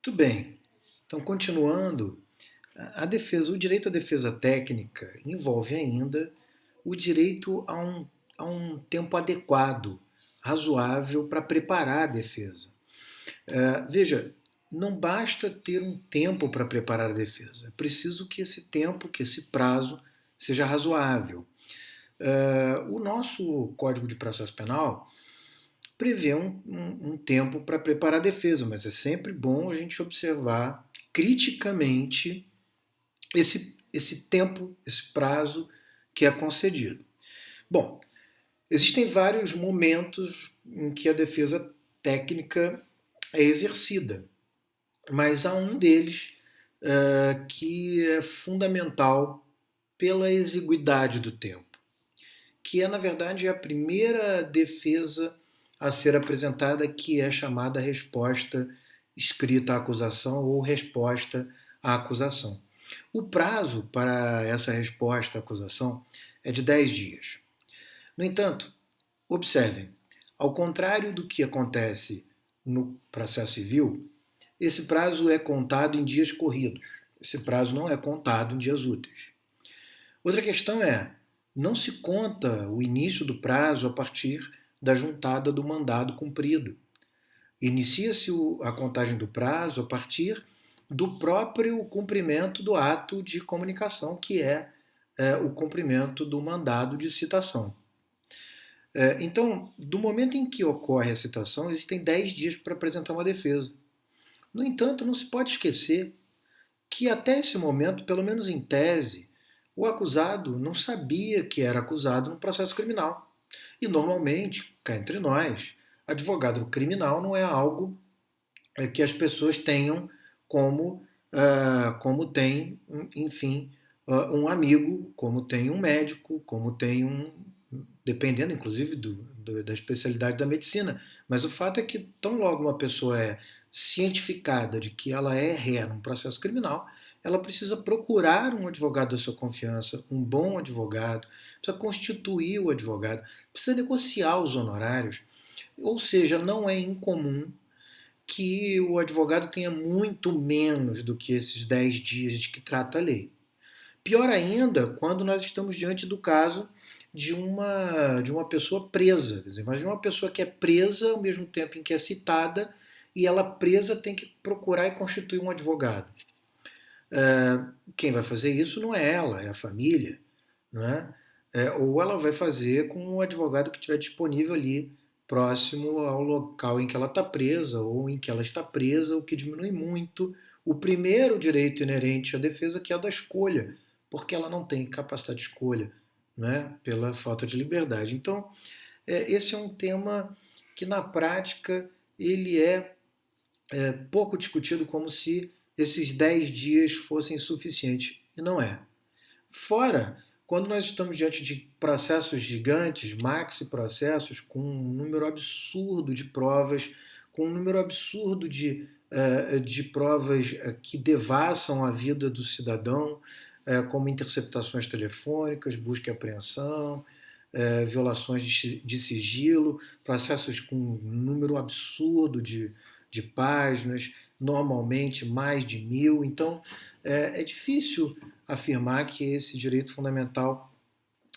Tudo bem. Então, continuando, o direito à defesa técnica envolve ainda o direito a um tempo adequado, razoável para preparar a defesa. Veja, não basta ter um tempo para preparar a defesa, é preciso que esse tempo, que esse prazo seja razoável. O nosso Código de Processo Penal prevê um tempo para preparar a defesa, mas é sempre bom a gente observar criticamente esse tempo, esse prazo que é concedido. Bom, existem vários momentos em que a defesa técnica é exercida, mas há um deles que é fundamental pela exiguidade do tempo, que é, na verdade, a primeira defesa a ser apresentada, que é chamada resposta escrita à acusação ou resposta à acusação. O prazo para essa resposta à acusação é de 10 dias. No entanto, observem, ao contrário do que acontece no processo civil, esse prazo é contado em dias corridos. Esse prazo não é contado em dias úteis. Outra questão é, não se conta o início do prazo a partir da juntada do mandado cumprido. Inicia-se a contagem do prazo a partir do próprio cumprimento do ato de comunicação, que é o cumprimento do mandado de citação. Então, do momento em que ocorre a citação, existem 10 dias para apresentar uma defesa. No entanto, não se pode esquecer que até esse momento, pelo menos em tese, o acusado não sabia que era acusado no processo criminal. E normalmente, cá entre nós, advogado criminal não é algo que as pessoas tenham como tem, enfim, um amigo, como tem um médico, como tem dependendo inclusive da especialidade da medicina. Mas o fato é que tão logo uma pessoa é cientificada de que ela é ré num processo criminal, ela precisa procurar um advogado da sua confiança, um bom advogado, precisa constituir o advogado, precisa negociar os honorários. Ou seja, não é incomum que o advogado tenha muito menos do que esses 10 dias de que trata a lei. Pior ainda, quando nós estamos diante do caso de uma pessoa presa. Quer dizer, imagina uma pessoa que é presa ao mesmo tempo em que é citada e ela presa tem que procurar e constituir um advogado. Quem vai fazer isso não é ela, é a família. Não é? Ou ela vai fazer com um advogado que estiver disponível ali, próximo ao local em que ela está presa ou em que ela está presa, o que diminui muito o primeiro direito inerente à defesa, que é o da escolha, porque ela não tem capacidade de escolha, né, pela falta de liberdade. Então, esse é um tema que na prática ele é pouco discutido, como se esses 10 dias fossem suficientes, e não é. Fora, quando nós estamos diante de processos gigantes, maxi-processos, com um número absurdo de provas, com um número absurdo de provas que devassam a vida do cidadão, como interceptações telefônicas, busca e apreensão, violações de sigilo, processos com um número absurdo de páginas, normalmente mais de 1.000. Então, é difícil afirmar que esse direito fundamental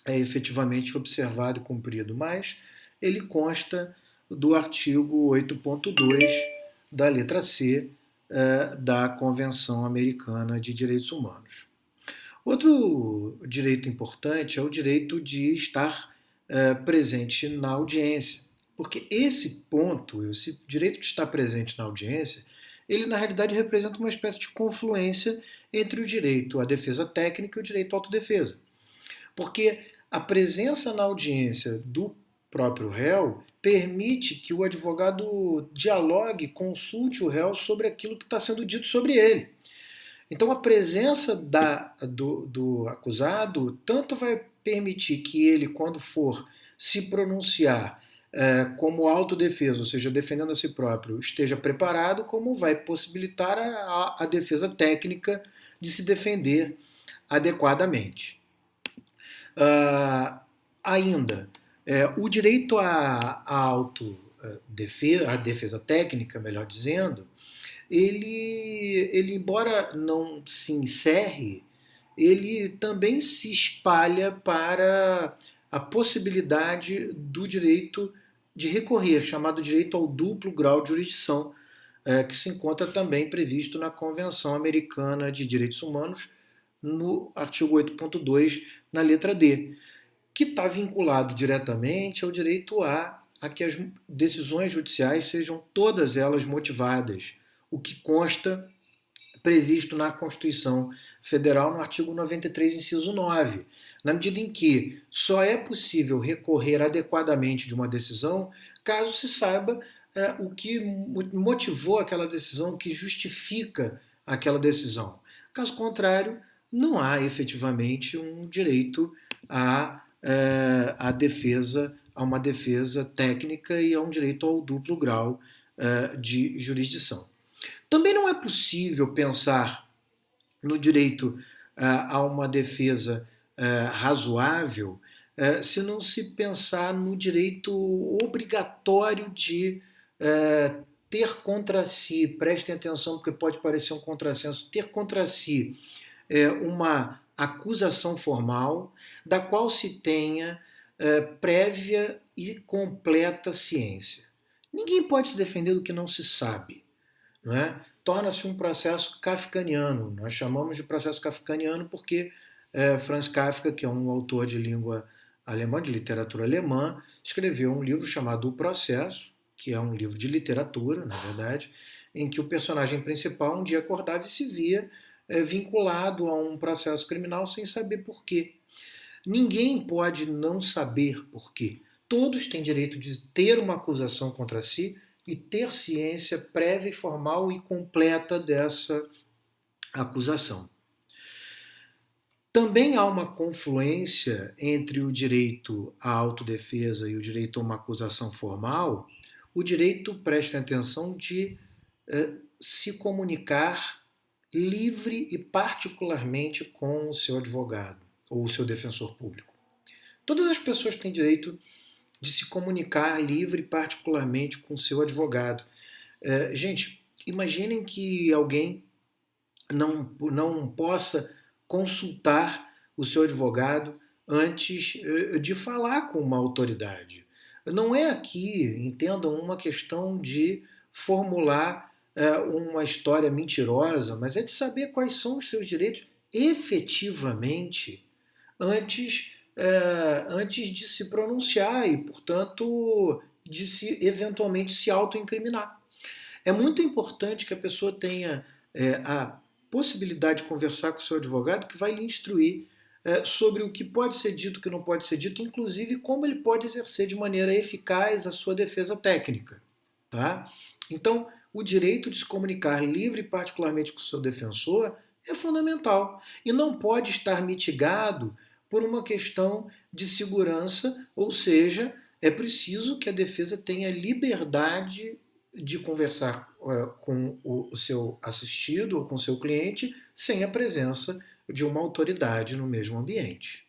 é efetivamente observado e cumprido, mas ele consta do artigo 8.2 da letra C da Convenção Americana de Direitos Humanos. Outro direito importante é o direito de estar presente na audiência, porque esse ponto, esse direito de estar presente na audiência, ele na realidade representa uma espécie de confluência entre o direito à defesa técnica e o direito à autodefesa. Porque a presença na audiência do próprio réu permite que o advogado dialogue, consulte o réu sobre aquilo que está sendo dito sobre ele. Então, a presença do acusado tanto vai permitir que ele, quando for se pronunciar como autodefesa, ou seja, defendendo a si próprio, esteja preparado, como vai possibilitar a defesa técnica de se defender adequadamente. Ainda, o direito à autodefesa, à defesa técnica, melhor dizendo, ele embora não se encerre, ele também se espalha para a possibilidade do direito de recorrer, chamado direito ao duplo grau de jurisdição, que se encontra também previsto na Convenção Americana de Direitos Humanos, no artigo 8.2, na letra D, que está vinculado diretamente ao direito a que as decisões judiciais sejam todas elas motivadas, o que consta previsto na Constituição Federal no artigo 93, inciso 9, na medida em que só é possível recorrer adequadamente de uma decisão caso se saiba o que motivou aquela decisão, o que justifica aquela decisão. Caso contrário, não há efetivamente um direito à defesa, a uma defesa técnica e a um direito ao duplo grau de jurisdição. Também não é possível pensar no direito a uma defesa razoável se não se pensar no direito obrigatório de ter contra si, prestem atenção porque pode parecer um contrassenso, ter contra si uma acusação formal da qual se tenha prévia e completa ciência. Ninguém pode se defender do que não se sabe. Não é? Torna-se um processo kafkaniano. Nós chamamos de processo kafkaniano porque Franz Kafka, que é um autor de língua alemã, de literatura alemã, escreveu um livro chamado O Processo, que é um livro de literatura, na verdade, em que o personagem principal um dia acordava e se via vinculado a um processo criminal sem saber por quê. Ninguém pode não saber por quê. Todos têm direito de ter uma acusação contra si e ter ciência prévia, formal e completa dessa acusação. Também há uma confluência entre o direito à autodefesa e o direito a uma acusação formal, o direito, prestem atenção, de se comunicar livre e particularmente com o seu advogado ou o seu defensor público. Todas as pessoas têm direito de se comunicar livre e particularmente com o seu advogado. Gente, imaginem que alguém não possa consultar o seu advogado antes de falar com uma autoridade. Não é aqui, entendam, uma questão de formular uma história mentirosa, mas é de saber quais são os seus direitos efetivamente antes de se pronunciar e, portanto, de se eventualmente se autoincriminar. É muito importante que a pessoa tenha a possibilidade de conversar com o seu advogado, que vai lhe instruir sobre o que pode ser dito, o que não pode ser dito, inclusive como ele pode exercer de maneira eficaz a sua defesa técnica. Tá? Então, o direito de se comunicar livre e particularmente com o seu defensor é fundamental e não pode estar mitigado por uma questão de segurança, ou seja, é preciso que a defesa tenha liberdade de conversar com o seu assistido ou com o seu cliente sem a presença de uma autoridade no mesmo ambiente.